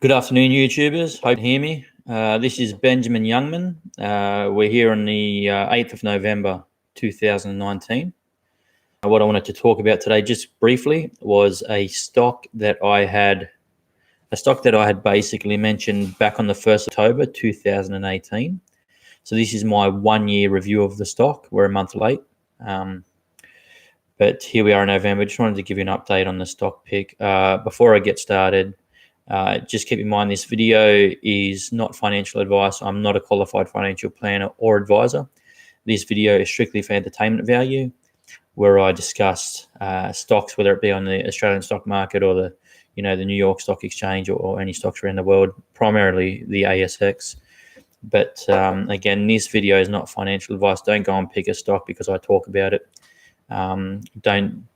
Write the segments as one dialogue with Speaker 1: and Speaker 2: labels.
Speaker 1: Good afternoon, YouTubers. Hope you hear me. This is Benjamin Youngman. We're here on the 8th of November, 2019. What I wanted to talk about today, just briefly, was a stock that I had basically mentioned back on the 1st of October, 2018. So this is my 1-year review of the stock. We're a month late. But here we are in November. Just wanted to give you an update on the stock pick. Before I get started, just keep in mind this video is not financial advice. I'm not a qualified financial planner or advisor. This video is strictly for entertainment value, where I discuss stocks, whether it be on the Australian stock market or the New York Stock Exchange or any stocks around the world, primarily the ASX. But again, this video is not financial advice. Don't go and pick a stock because I talk about it. Don't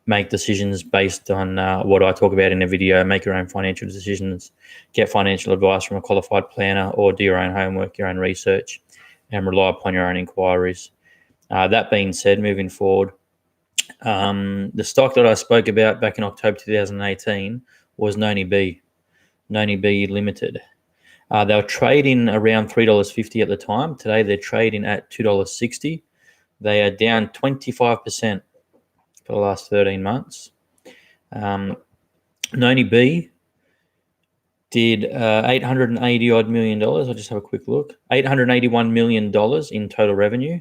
Speaker 1: make decisions based on what I talk about in a video. Make your own financial decisions. Get financial advice from a qualified planner, or do your own homework, your own research, and rely upon your own inquiries. That being said, moving forward, the stock that I spoke about back in October 2018 was Noni B Limited. They were trading around $3.50 at the time. Today they're trading at $2.60. They are down 25% for the last 13 months. Noni B did $880 odd million. I'll just have a quick look. $881 million in total revenue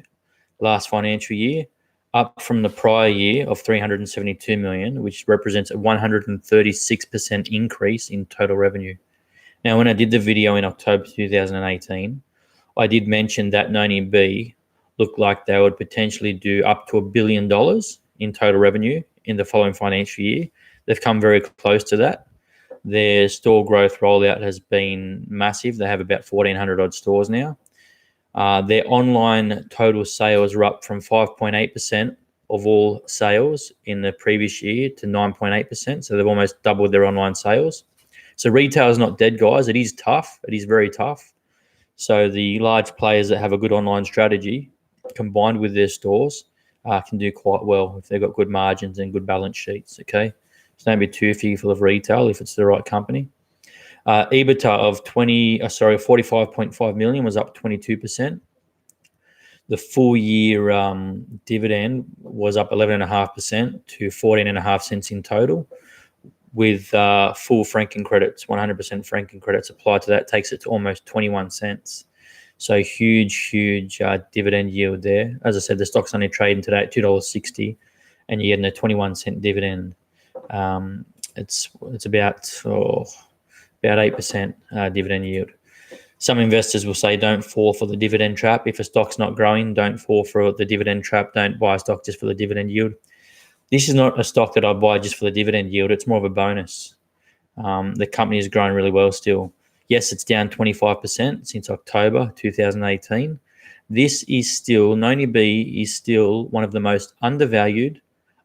Speaker 1: last financial year, up from the prior year of $372 million, which represents a 136% increase in total revenue. Now, when I did the video in October 2018, I did mention that Noni B looked like they would potentially do up to $1 billion in total revenue in the following financial year. They've come very close to that. Their store growth rollout has been massive. They have about 1,400 odd stores now. Their online total sales are up from 5.8% of all sales in the previous year to 9.8%. So they've almost doubled their online sales. So retail is not dead, guys. It is tough. It is very tough. So the large players that have a good online strategy, combined with their stores, can do quite well if they've got good margins and good balance sheets. Okay, so don't be too fearful of retail if it's the right company. EBITDA of 45.5 million was up 22%. The full year dividend was up 11.5% to 14.5 cents in total, with full franking credits, 100% franking credits applied to that, takes it to almost 21 cents. So huge dividend yield there. As I said, the stock's only trading today at $2.60, and you're getting a 21-cent dividend. It's about 8% dividend yield. Some investors will say don't fall for the dividend trap. If a stock's not growing, don't fall for the dividend trap. Don't buy a stock just for the dividend yield. This is not a stock that I buy just for the dividend yield. It's more of a bonus. The company is growing really well still. Yes, it's down 25% since October 2018. This is still, Noni B is still one of the most undervalued,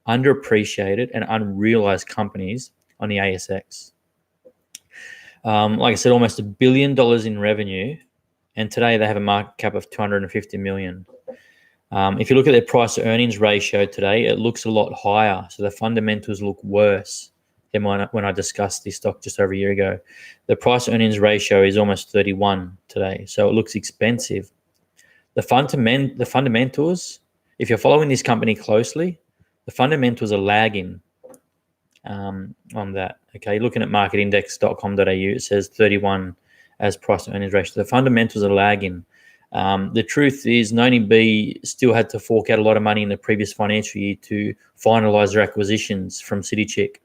Speaker 1: underappreciated, and unrealized companies on the ASX. Like I said, almost $1 billion in revenue, and today they have a market cap of $250 million. If you look at their price to earnings ratio today, it looks a lot higher. So the fundamentals look worse than when I discussed this stock just over a year ago. The price earnings ratio is almost 31 today, so it looks expensive. The fundamentals, if you're following this company closely, the fundamentals are lagging on that. Okay, looking at marketindex.com.au, it says 31 as price to earnings ratio. The fundamentals are lagging. The truth is, Noni B still had to fork out a lot of money in the previous financial year to finalize their acquisitions from City Chick,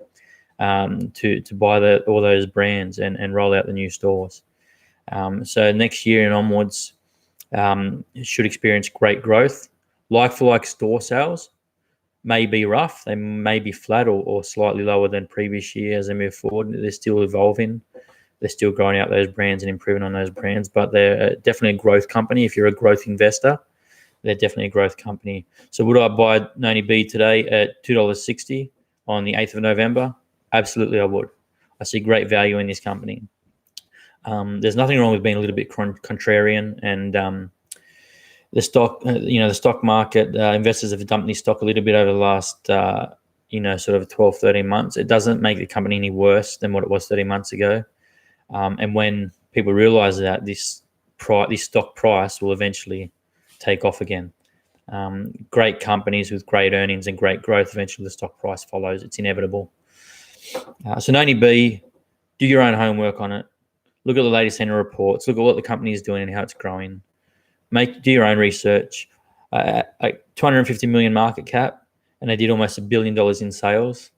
Speaker 1: to buy all those brands and roll out the new stores. So next year and onwards, it should experience great growth. Like-for-like store sales may be rough. They may be flat or slightly lower than previous year as they move forward. They're still evolving. They're still growing out those brands and improving on those brands, but they're definitely a growth company. If you're a growth investor, they're definitely a growth company. So would I buy Noni B today at $2.60 on the 8th of November? Absolutely, I would. I see great value in this company. There's nothing wrong with being a little bit contrarian, and the stock, the stock market, investors have dumped this stock a little bit over the last, sort of 12, 13 months. It doesn't make the company any worse than what it was 13 months ago. And when people realize that, this stock price will eventually take off again. Great companies with great earnings and great growth, eventually the stock price follows. It's inevitable. So Noni B, do your own homework on it. Look at the latest annual reports. Look at what the company is doing and how it's growing. Do your own research. 250 million market cap, and they did almost $1 billion in sales.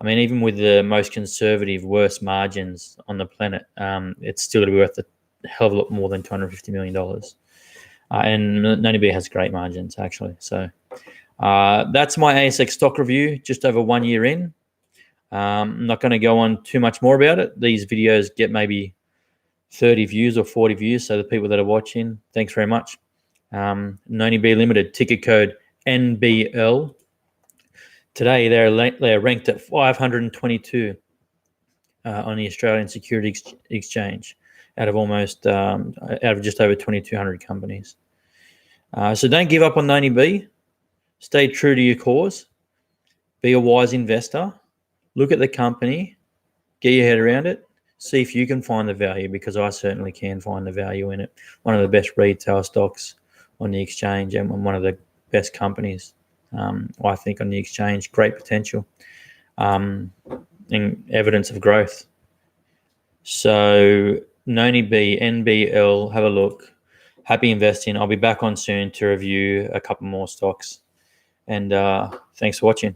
Speaker 1: I mean, even with the most conservative, worst margins on the planet, it's still going to be worth a hell of a lot more than $250 million. And Noni B has great margins, actually. So that's my ASX stock review, just over 1 year in. I'm not going to go on too much more about it. These videos get maybe 30 views or 40 views. So the people that are watching, thanks very much. Noni B Limited, ticker code NBL. Today they're ranked at 522 on the Australian Securities Exchange out of just over 2,200 companies. So don't give up on Noni B. Stay true to your cause. Be a wise investor. Look at the company. Get your head around it. See if you can find the value, because I certainly can find the value in it. One of the best retail stocks on the exchange and one of the best companies, I think, on the exchange. Great potential and evidence of growth. So Noni B, NBL, have a look. Happy investing. I'll be back on soon to review a couple more stocks. And thanks for watching.